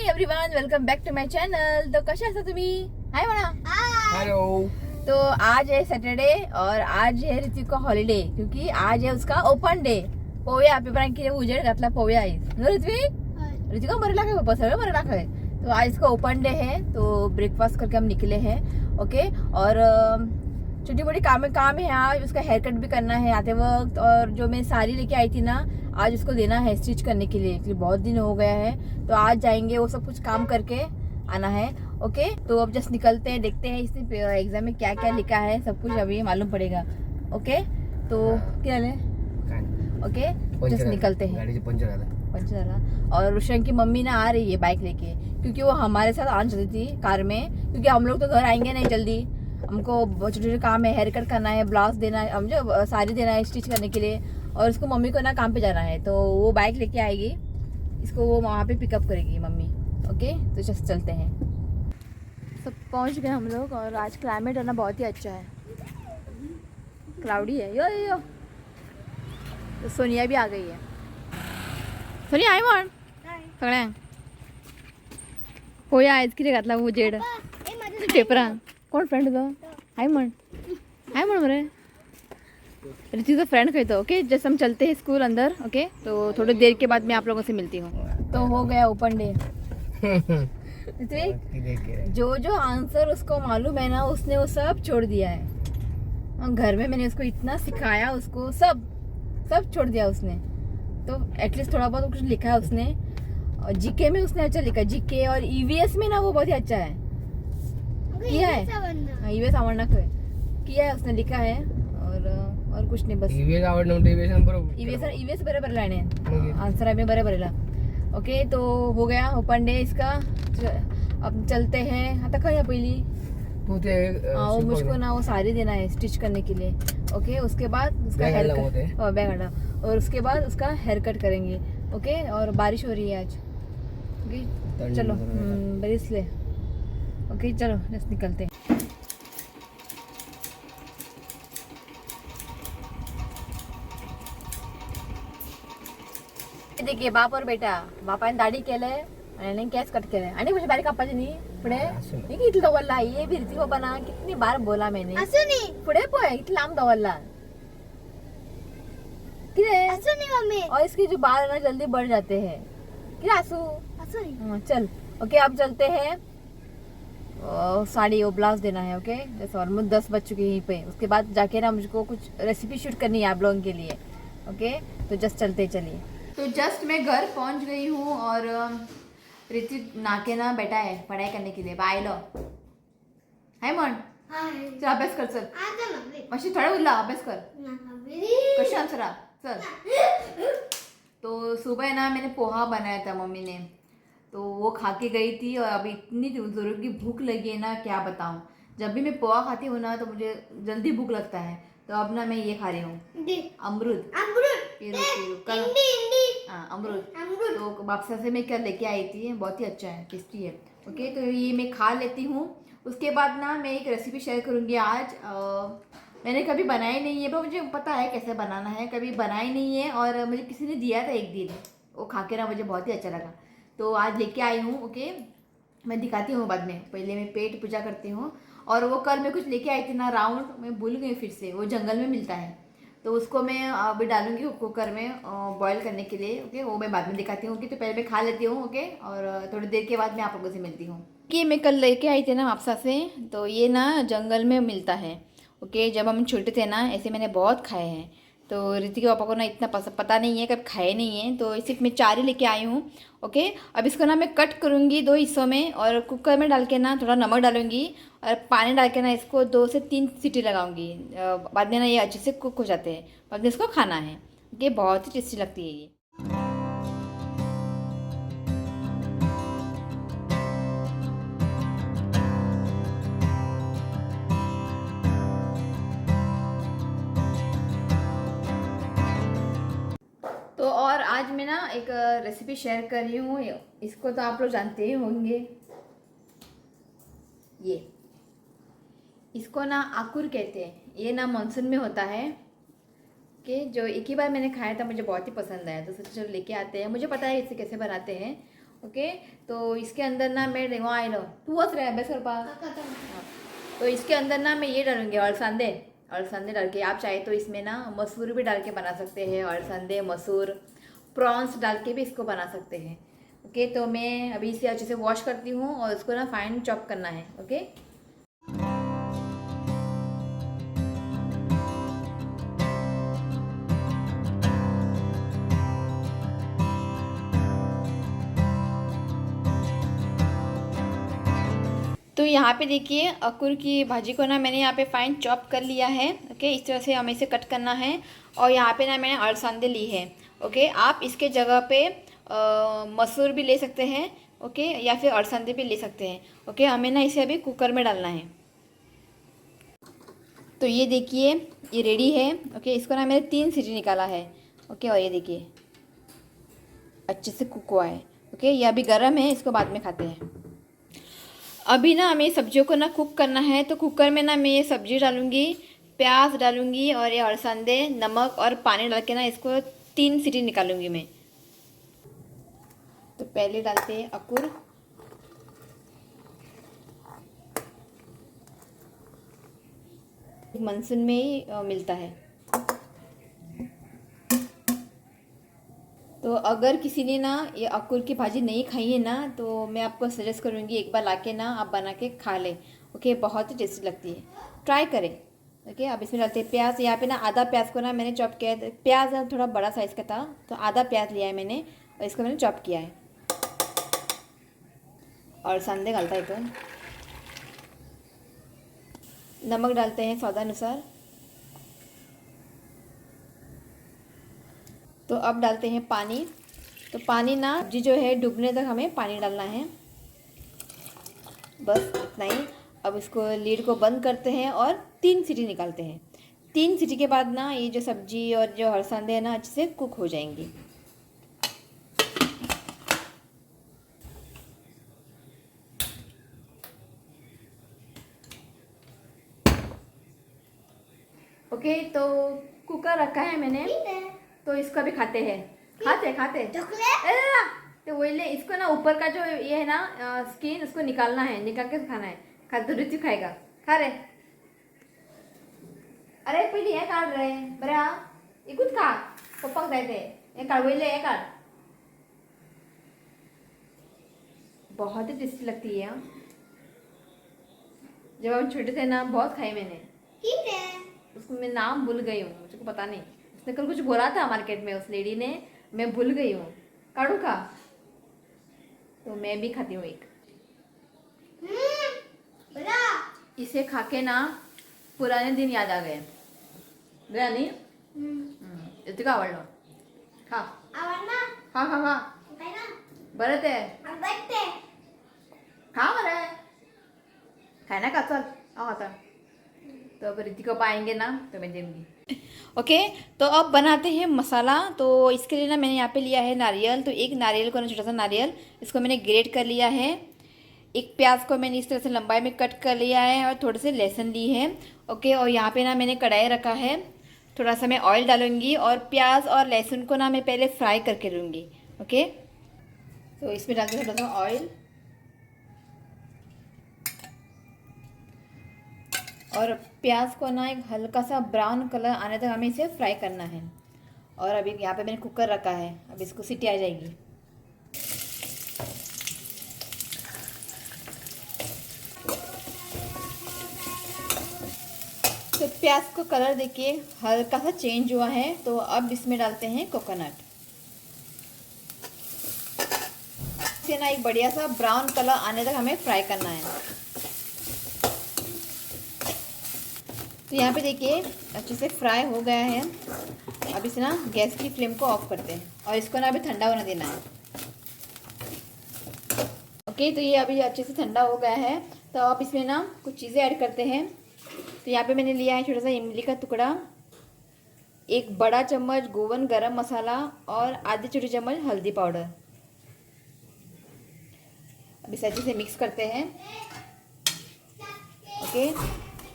Everyone, welcome back to my channel. तो कसे आहात तुम्ही? हाय म्हणा. हेलो. तो आज है सैटरडे और आज है ऋतिक का हॉलिडे क्योंकि आज है उसका ओपन डे. पोव्या पेपरांक किती उजेड घातला पोव्या आहे ना ऋत्विक. ऋतिक बरं लागे बाबा, सगळं बरं लागे. तो आज इसका ओपन डे है तो ब्रेकफास्ट करके हम निकले हैं. ओके. और छोटी मोटी काम है. आज उसका हेयर कट भी करना है आते वक्त. और जो मैं साड़ी लेके आई थी ना, आज उसको देना है स्टिच करने के लिए क्योंकि बहुत दिन हो गया है. तो आज जाएंगे, वो सब कुछ काम करके आना है. ओके. तो अब जस्ट निकलते हैं, देखते हैं इसने एग्जाम में क्या क्या लिखा है, सब कुछ अभी मालूम पड़ेगा. ओके. तो क्या है. ओके. जस्ट निकलते हैं. गाड़ी से पंचर झाला. और रुशन की मम्मी ना आ रही है बाइक लेके क्योंकि वो हमारे साथ आना चाहती थी कार में क्योंकि हम लोग तो घर आएंगे नहीं जल्दी. हमको छोटे छोटे काम है, हेयर कट करना है, ब्लाउज देना है, समझो साड़ी देना है स्टिच करने के लिए. और उसको मम्मी को ना काम पे जाना है तो वो बाइक लेके आएगी, इसको वो वहाँ पे पिकअप करेगी मम्मी. ओके. तो जस्ट चलते हैं. सब पहुँच गए हम लोग. और आज क्लाइमेट है ना बहुत ही अच्छा है, क्लाउडी है. यो यो यो. तो सोनिया भी आ गई है. सोनिया आहे म्हण सगळ्यांक. होय आहेच किती घातला उजेड पेपरान. कोण फ्रेंड तुझं आहे म्हण. आहे म्हण बरे. ऋतिक का फ्रेंड कहते. ओके. जैसे हम चलते हैं स्कूल अंदर. ओके. तो थोड़ी देर के बाद मैं आप लोगों से मिलती हूँ. तो हो गया ओपन डे. जो जो आंसर उसको मालूम है ना, उसने वो सब छोड़ दिया है. घर में मैंने उसको इतना सिखाया, उसको सब छोड़ दिया उसने. तो एटलीस्ट थोड़ा बहुत कुछ लिखा है उसने. और जीके में उसने अच्छा लिखा. जीके और ईवीएस में ना वो बहुत ही अच्छा है किया है. ईवीएस आवडना किया है उसने, लिखा है. और कुछ नहीं, बस ईवीएस बरोबर लाने आंसर आहे बरोबर आहे. ओके. तो हो गया ओपन डे इसका. अब चलते हैं. आता खा पहिली वो मुझको ना वो साड़ी देना है स्टिच करने के लिए. ओके. उसके बाद उसका हेयर कट बैग आना. और उसके बाद उसका हेयर कट करेंगे. ओके. और बारिश हो रही है आज. ओके. चलो बारिश ले. ओके. चलो जस्ट निकलते हैं. देखिए बाप और बेटा. बापाने दाढी केलंय आणि केस कट केलंय आणि म्हणजे बारीक कापायची नाही पुढे. इथलं दवरला ये भिरती बाबा ना, कितनी बार बोला मैंने. पुढे पोय इथं लांब दवरला मम्मी. और इसके जो बाल है ना जल्दी बढ़ जाते हैं. क्या आंसू. चल. ओके. अब चलते हैं. साड़ी वो ब्लाउज देना है. ओके. जैसे ऑलमोस्ट 10 बज चुके हैं यहीं पे. उसके बाद जाके ना मुझको कुछ रेसिपी शूट करनी है आप लोगों के लिए. ओके. तो जस्ट चलते चलिए. तो जस्ट मैं घर पहुंच गई हूँ और ऋतिक नाके ना बैठा है पढ़ाई करने के लिए. बायलो हाय म्हण. चल अभ्यास कर. चल मशी थोडा उरला अभ्यास कर. कशी आंसरा. चल. तो सुबह ना मैंने पोहा बनाया था मम्मी ने, तो वो खा के गई थी. और अभी इतनी जोरों की भूख लगी है ना, क्या बताऊँ. जब भी मैं पोहा खाती हूँ ना तो मुझे जल्दी भूख लगता है. तो अब ना मैं ये खा रही हूँ अमरूद. कल अमरूद. तो वापसा से मैं क्या लेके आई थी, बहुत ही अच्छा है, टेस्टी है. ओके. तो ये मैं खा लेती हूँ. उसके बाद ना मैं एक रेसिपी शेयर करूँगी आज. मैंने कभी बनाई नहीं है पर मुझे पता है कैसे बनाना है. कभी बनाई नहीं है और मुझे किसी ने दिया था एक दिन, वो खा के ना मुझे बहुत ही अच्छा लगा. तो आज लेके आई हूँ. ओके. मैं दिखाती हूँ बाद में. पहले मैं पेट पूजा करती हूँ. और वो कल मैं कुछ लेके आई थी ना राउंड, मैं भूल गई फिर से. वो जंगल में मिलता है तो उसको मैं अभी डालूंगी कुकर में बॉईल करने के लिए. ओके. वो मैं बाद में दिखाती हूँ. ओके. तो पहले मैं खा लेती हूँ. ओके. और थोड़ी देर के बाद मैं आप लोगों से मिलती हूँ. कि मैं कल लेके आई थी ना हापसा से, तो ये ना जंगल में मिलता है. ओके. जब हम छोटे थे ना ऐसे मैंने बहुत खाए हैं. तो ऋतिक के पापा को ना इतना पता नहीं है, कभी खाए नहीं है, तो सिर्फ मैं 4 ही लेके आई हूँ. ओके. अब इसको ना मैं कट करूँगी 2 हिस्सों में और कुकर में डाल के ना थोड़ा नमक डालूंगी और पानी डाल के ना इसको 2 से 3 सीटी लगाऊंगी. बाद में ना ये अच्छे से कुक हो जाते हैं. बाद में इसको खाना है. ये बहुत ही टेस्टी लगती है ये. तो और आज मैं ना एक रेसिपी शेयर कर रही हूँ. इसको तो आप लोग जानते ही होंगे. ये इसको ना आकुर कहते हैं. ये ना मानसून में होता है. कि जो एक ही बार मैंने खाया था, मुझे बहुत ही पसंद आया, तो सोचा चलो लेके आते हैं. मुझे पता है इसे कैसे बनाते हैं. ओके। तो इसके अंदर ना मैं देखो आई लो तू हंस रहा है बेसर पा। तो इसके अंदर ना मैं ये डालूंगी अलसंदे डाल के, आप चाहे तो इसमें ना मसूर भी डाल के बना सकते हैं, अलसंदे मसूर प्रॉन्स डाल के भी इसको बना सकते हैं। ओके, तो मैं अभी इसे अच्छे से वॉश करती हूँ और उसको ना फाइन चॉप करना है। ओके, तो यहाँ पे देखिए अकुर की भाजी को ना मैंने यहाँ पे फाइन चॉप कर लिया है। ओके, इस तरह से हमें इसे कट करना है। और यहाँ पे ना मैंने अलसंदे ली है। ओके, आप इसके जगह पे मसूर भी ले सकते हैं। ओके, या फिर अलसंदे भी ले सकते हैं। ओके, हमें ना इसे अभी कुकर में डालना है। तो ये देखिए ये रेडी है। ओके, इसको ना मैंने 3 सीटी निकाला है। ओके, और ये देखिए अच्छे से कुक हुआ है। ओके, ये अभी गर्म है, इसको बाद में खाते हैं। अभी ना हमें सब्जियों को ना कुक करना है, तो कुकर में ना मैं ये सब्जी डालूंगी, प्याज डालूंगी और ये अलसंदे, नमक और पानी डाल के ना इसको 3 सीटी निकालूंगी मैं। तो पहले डालते हैं अकुर, मानसून में ही मिलता है। तो अगर किसी ने ना ये अकुर की भाजी नहीं खाई है ना, तो मैं आपको सजेस्ट करूँगी एक बार लाके ना आप बना के खा लें। ओके, बहुत ही टेस्टी लगती है, ट्राई करें। ओके, अब इसमें डालते हैं प्याज। यहाँ पे ना आधा प्याज को ना मैंने चॉप किया है। प्याज ना थोड़ा बड़ा साइज़ का था, तो आधा प्याज लिया है मैंने और इसको मैंने चॉप किया है। और संदे डालता है तो नमक डालते हैं स्वादानुसार। तो अब डालते हैं पानी। तो पानी ना सब्जी जो है डूबने तक हमें पानी डालना है, बस इतना ही। अब इसको लीड को बंद करते हैं और 3 सीटी निकालते हैं। 3 सीटी के बाद ना ये जो सब्जी और जो अलसंदे हैं ना अच्छे से कुक हो जाएंगी। ओके, तो कुकर रखा है मैंने, तो इसको भी खाते हैं। खाते तो वही ले, इसको ना ऊपर का जो ये है ना स्किन, उसको निकालना है, निकाल के खाना है। खा तो रुचि खाएगा, खा रे। अरे पहले ये काढ रे बरा, इकुच खा, पप्पा जाते ये काढ, वही ले ये काढ। बहुत ही टेस्टी लगती है। जब हम छोटे थे ना बहुत खाई मैंने। उसको मैं नाम भूल गई हूँ, मुझे को पता नहीं। उसने कल कुछ बोला था मार्केट में उस लेडी ने, मैं भूल गई हूँ। काढ़ू खा, तो मैं भी खाती हूँ एक। इसे खा के ना पुराने दिन याद आ गए। बरा नहीं इतका आवडलं, खा खा खा खा बरं ते खा बरं, खाय ना का, चल आओ आता। तो अब रिति को पाएंगे ना तो मैं दूंगी। ओके, तो अब बनाते हैं मसाला। तो इसके लिए ना मैंने यहाँ पे लिया है नारियल। तो एक नारियल को ना, छोटा सा नारियल, इसको मैंने ग्रेट कर लिया है। एक प्याज को मैंने इस तरह से लंबाई में कट कर लिया है और थोड़े से लहसुन ली है। ओके, और यहाँ पे ना मैंने कढ़ाई रखा है, थोड़ा सा मैं ऑयल डालूंगी और प्याज और लहसुन को ना मैं पहले फ्राई करके लूँगी। ओके, तो इसमें डालते हैं थोड़ा सा ऑयल और प्याज को ना एक हल्का सा ब्राउन कलर आने तक हमें इसे फ्राई करना है। और अभी यहाँ पे मैंने कुकर रखा है, अब इसको सीटी आ जाएगी। तो प्याज को कलर देखिए हल्का सा चेंज हुआ है। तो अब इसमें डालते हैं कोकोनट। इसे ना एक बढ़िया सा ब्राउन कलर आने तक हमें फ्राई करना है। तो यहाँ पे देखिए अच्छे से फ्राई हो गया है। अब इसे ना गैस की फ्लेम को ऑफ करते हैं और इसको ना अभी ठंडा होने देना है। ओके, तो ये अभी अच्छे से ठंडा हो गया है। तो अब इसमें ना कुछ चीज़ें ऐड करते हैं। तो यहाँ पे मैंने लिया है छोटा सा इमली का टुकड़ा, एक बड़ा चम्मच गोवन गरम मसाला और आधी छोटी चम्मच हल्दी पाउडर। अब इसे अच्छे से मिक्स करते हैं। ओके,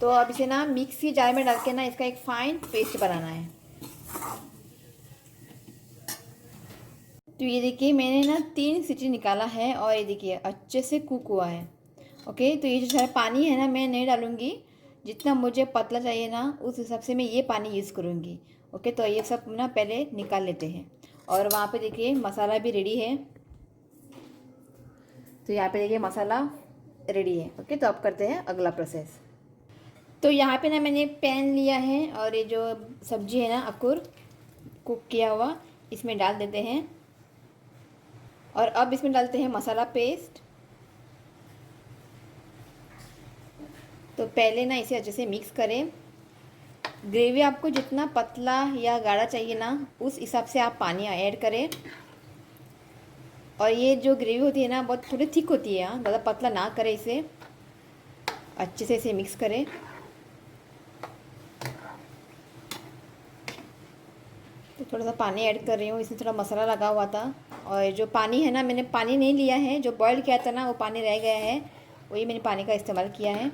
तो अब इसे ना मिक्सी जार में डाल के ना इसका एक फाइन पेस्ट बनाना है। तो ये देखिए मैंने ना 3 सीटी निकाला है और ये देखिए अच्छे से कुक हुआ है। ओके, तो ये जो सारा पानी है ना मैं नहीं डालूँगी, जितना मुझे पतला चाहिए ना उस हिसाब से मैं ये पानी यूज़ करूँगी। ओके, तो ये सब ना पहले निकाल लेते हैं। और वहाँ पे देखिए मसाला भी रेडी है। तो यहाँ पे देखिए मसाला रेडी है। ओके, तो अब करते हैं अगला प्रोसेस। तो यहाँ पे ना मैंने पैन लिया है और ये जो सब्जी है ना अकुर कुक किया हुआ इसमें डाल देते हैं। और अब इसमें डालते हैं मसाला पेस्ट। तो पहले ना इसे अच्छे से मिक्स करें। ग्रेवी आपको जितना पतला या गाढ़ा चाहिए ना उस हिसाब से आप पानी ऐड करें। और ये जो ग्रेवी होती है ना बहुत थोड़ी थिक होती है, ज़्यादा पतला ना करें इसे। अच्छे से इसे मिक्स करें। तो थोड़ा सा पानी ऐड कर रही हूँ, इसमें थोड़ा मसाला लगा हुआ था। और जो पानी है ना मैंने पानी नहीं लिया है, जो बॉईल किया था ना वो पानी रह गया है, वही मैंने पानी का इस्तेमाल किया है।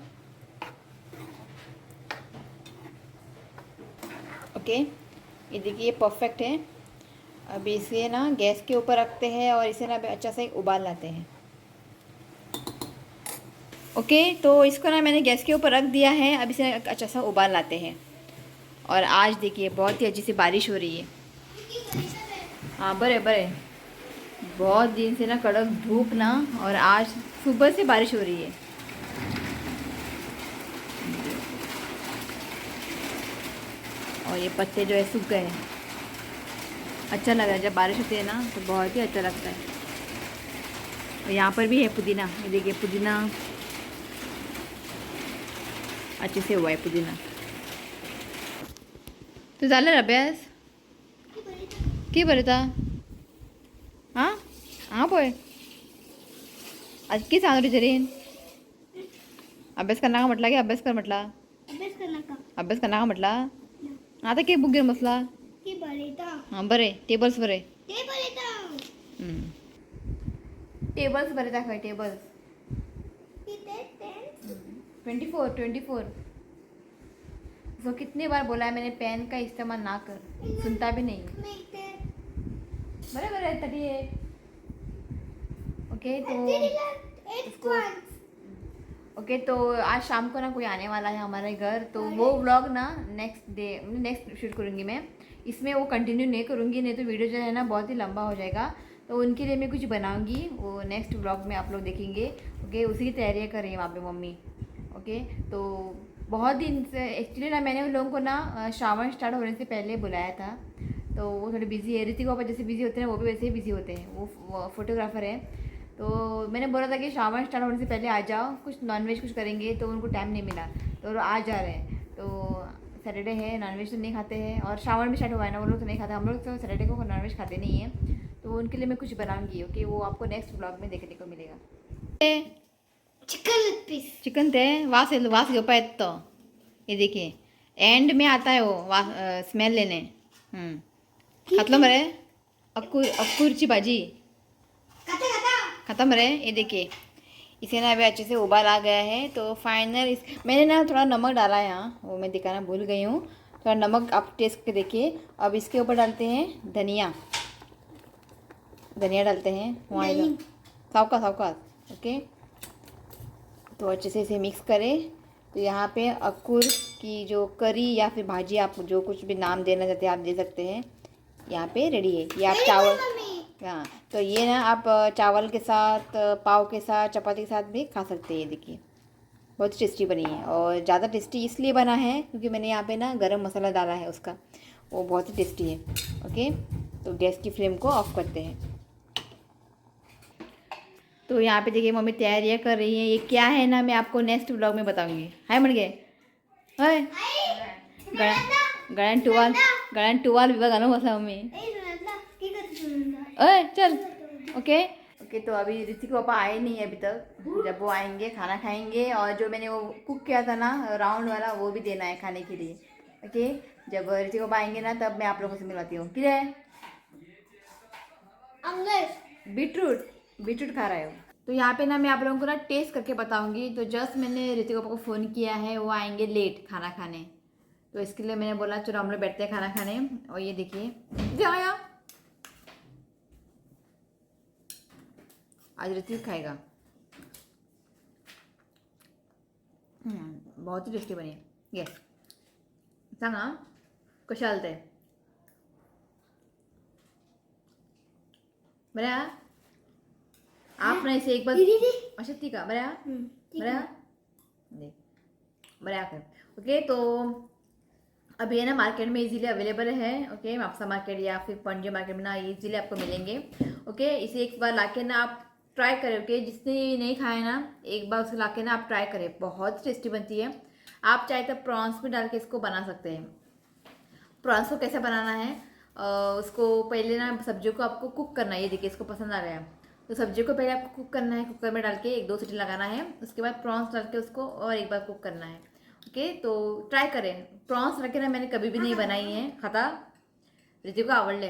ओके, ये देखिए ये परफेक्ट है। अभी इसे ना गैस के ऊपर रखते हैं और इसे ना अच्छा से उबाल लाते हैं। ओके, तो इसको ना मैंने गैस के ऊपर रख दिया है। अब इसे अच्छा सा उबाल लाते हैं। और आज देखिए बहुत ही अच्छी सी बारिश हो रही है। हाँ बड़े बड़े, बहुत दिन से ना कड़क धूप ना, और आज सुबह से बारिश हो रही है। और ये पत्ते जो है सूख गए हैं। अच्छा लग रहा है, जब बारिश होती है ना तो बहुत ही अच्छा लगता है। और यहाँ पर भी है पुदीना, ये देखिए पुदीना अच्छे से हुआ है पुदीना। तू झालं अभ्यास की बरं था? हां हां पोय आज की सांगरी जरीन अभ्यास करना का म्हटला की अभ्यास कर म्हटला? अभ्यास करना का म्हटला? आता के बुक घेऊन बसला? हां बरे टेबल्स बरे टेबल्स बरे दाखवाय टेबल्स 24 उसको कितनी बार बोला है मैंने पेन का इस्तेमाल ना कर, सुनता भी नहीं। बराबर है 38। ओके, तो ओके, तो आज शाम को ना कोई आने वाला है हमारे घर, तो वो व्लॉग ना नेक्स्ट शूट करूँगी मैं। इसमें वो कंटिन्यू नहीं करूँगी, नहीं तो वीडियो जो है ना बहुत ही लंबा हो जाएगा। तो उनके लिए मैं कुछ बनाऊँगी, वो नेक्स्ट व्लॉग में आप लोग देखेंगे। ओके, उसी की तैयारियाँ कर रही है वहाँ पे मम्मी। ओके, तो बहुत दिन से एक्चुअली ना मैंने उन लोगों को ना श्रावण स्टार्ट होने से पहले बुलाया था, तो वो थोड़े बिजी है। ऋतिक पापा जैसे बिजी होते हैं वो भी वैसे ही बिजी होते हैं, वो फोटोग्राफर है। तो मैंने बोला था कि श्रावण स्टार्ट होने से पहले आ जाओ, कुछ नॉनवेज कुछ करेंगे, तो उनको टाइम नहीं मिला, तो वो आज जा रहे हैं। तो सैटरडे है, नॉनवेज तो नहीं खाते हैं, और श्रावण भी स्टार्ट हुआ है ना, वो लोग तो नहीं खाते, हम लोग तो सैटरडे को नॉनवेज खाते नहीं है। तो उनके लिए मैं कुछ बनाऊंगी। ओके, वो आपको नेक्स्ट ब्लॉग में देखने को मिलेगा। चिकन थे वास घेवपा येत तो, ये देखिए एंड में आता है वो स्मेल लेने। खातलो मरे अक्कूरची भाजी खाता मरे। ये देखिए इसे ना अभी अच्छे से उबाल आ गया है। तो फाइनल मैंने ना थोड़ा नमक डाला है यहाँ, वो मैं दिखाना भूल गई हूँ। थोड़ा नमक आप टेस्ट के देखिए। अब इसके ऊपर डालते हैं धनिया डालते हैं वहाँ सावका। ओके, तो अच्छे से इसे मिक्स करें। तो यहाँ पे अक्कुर की जो करी या फिर भाजी, आप जो कुछ भी नाम देना चाहते हैं आप दे सकते हैं, यहाँ पे रेडी है। ये आप चावल, हाँ तो ये ना आप चावल के साथ, पाव के साथ, चपाती के साथ भी खा सकते हैं। ये देखिए बहुत टेस्टी बनी है। और ज़्यादा टेस्टी इसलिए बना है क्योंकि मैंने यहाँ पे ना गरम मसाला डाला है उसका, वो बहुत ही टेस्टी है। ओके, तो गैस की फ्लेम को ऑफ करते हैं। तो यहाँ पे देखिए मम्मी तैयारियाँ कर रही हैं। ये क्या है ना मैं आपको नेक्स्ट ब्लॉग में बताऊंगी। हाय मर गए हाय गळ्यान टुवाल विभाग आलो बसा मम्मी। अरे चल। ओके, तो अभी ऋतिक पापा आए नहीं है अभी तक। जब वो आएंगे खाना खाएंगे, और जो मैंने वो कुक किया था ना राउंड वाला वो भी देना है खाने के लिए। ओके, जब ऋतिक पापा आएंगे ना तब मैं आप लोगों से मिलवाती हूँ। किधर है? बीटरूट खा रहे हो? तो यहाँ पे ना मैं आप लोगों को ना टेस्ट करके बताऊंगी। तो जस्ट मैंने ऋतिक पापा को फ़ोन किया है, वो आएंगे लेट खाना खाने, तो इसके लिए मैंने बोला चलो हम लोग बैठते हैं खाना खाने। और ये देखिए आया आज ऋतिक खाएगा। बहुत ही टेस्टी बनी है ये। सांगा कशी आलते बऱ्या आप ना इसे एक बार अच्छा ठीक है बऱ्या बऱ्या देख बऱ्या कर ओके। तो अभी है ना मार्केट में इजीली अवेलेबल है ओके। मापसा मार्केट या फिर पणजी मार्केट में ना इजीली आपको मिलेंगे ओके। इसे एक बार लाके ना आप ट्राई करें ओके। जिसने नहीं खाया ना एक बार उसे लाके ना आप ट्राई करें, बहुत टेस्टी बनती है। आप चाहे तो प्रॉन्स में डाल के इसको बना सकते हैं। प्रॉन्स को कैसे बनाना है उसको पहले ना सब्जियों को आपको कुक करना है। ये देखिए इसको पसंद आ गया तो सब्जी को पहले आपको कुक करना है, कुकर में डाल के 1-2 सीटी लगाना है। उसके बाद प्रॉन्स डाल के उसको और एक बार कुक करना है ओके। तो ट्राय करें। प्रॉन्स रखे ना मैंने कभी भी नहीं बनाई है, खाता ऋतिक को आवडले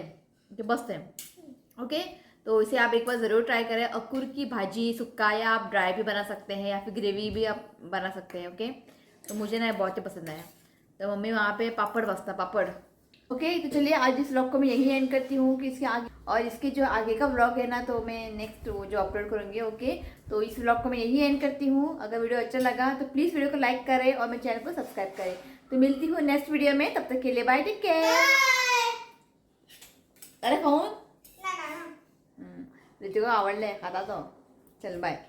ते मस्त है ओके। तो इसे आप एक बार ज़रूर ट्राई करें। अकुर की भाजी सुक्का या आप ड्राई भी बना सकते हैं या फिर ग्रेवी भी आप बना सकते हैं ओके। तो मुझे ना बहुत ही पसंद आया। तो मम्मी वहाँ पे पापड़ बसता पापड़ ओके। तो चलिए आज इस व्लॉग को मैं यही एंड करती हूँ कि इसके आगे और इसके जो आगे का व्लॉग है ना तो मैं नेक्स्ट जो अपलोड करूँगी ओके। तो इस व्लॉग को मैं यही एंड करती हूँ। अगर वीडियो अच्छा लगा तो प्लीज़ वीडियो को लाइक करें और मेरे चैनल को सब्सक्राइब करें। तो मिलती हूँ नेक्स्ट वीडियो में, तब तक के लिए बाय, टेक केयर। अरे फोन ऋतिक को आवडले खाता तो चल बाय।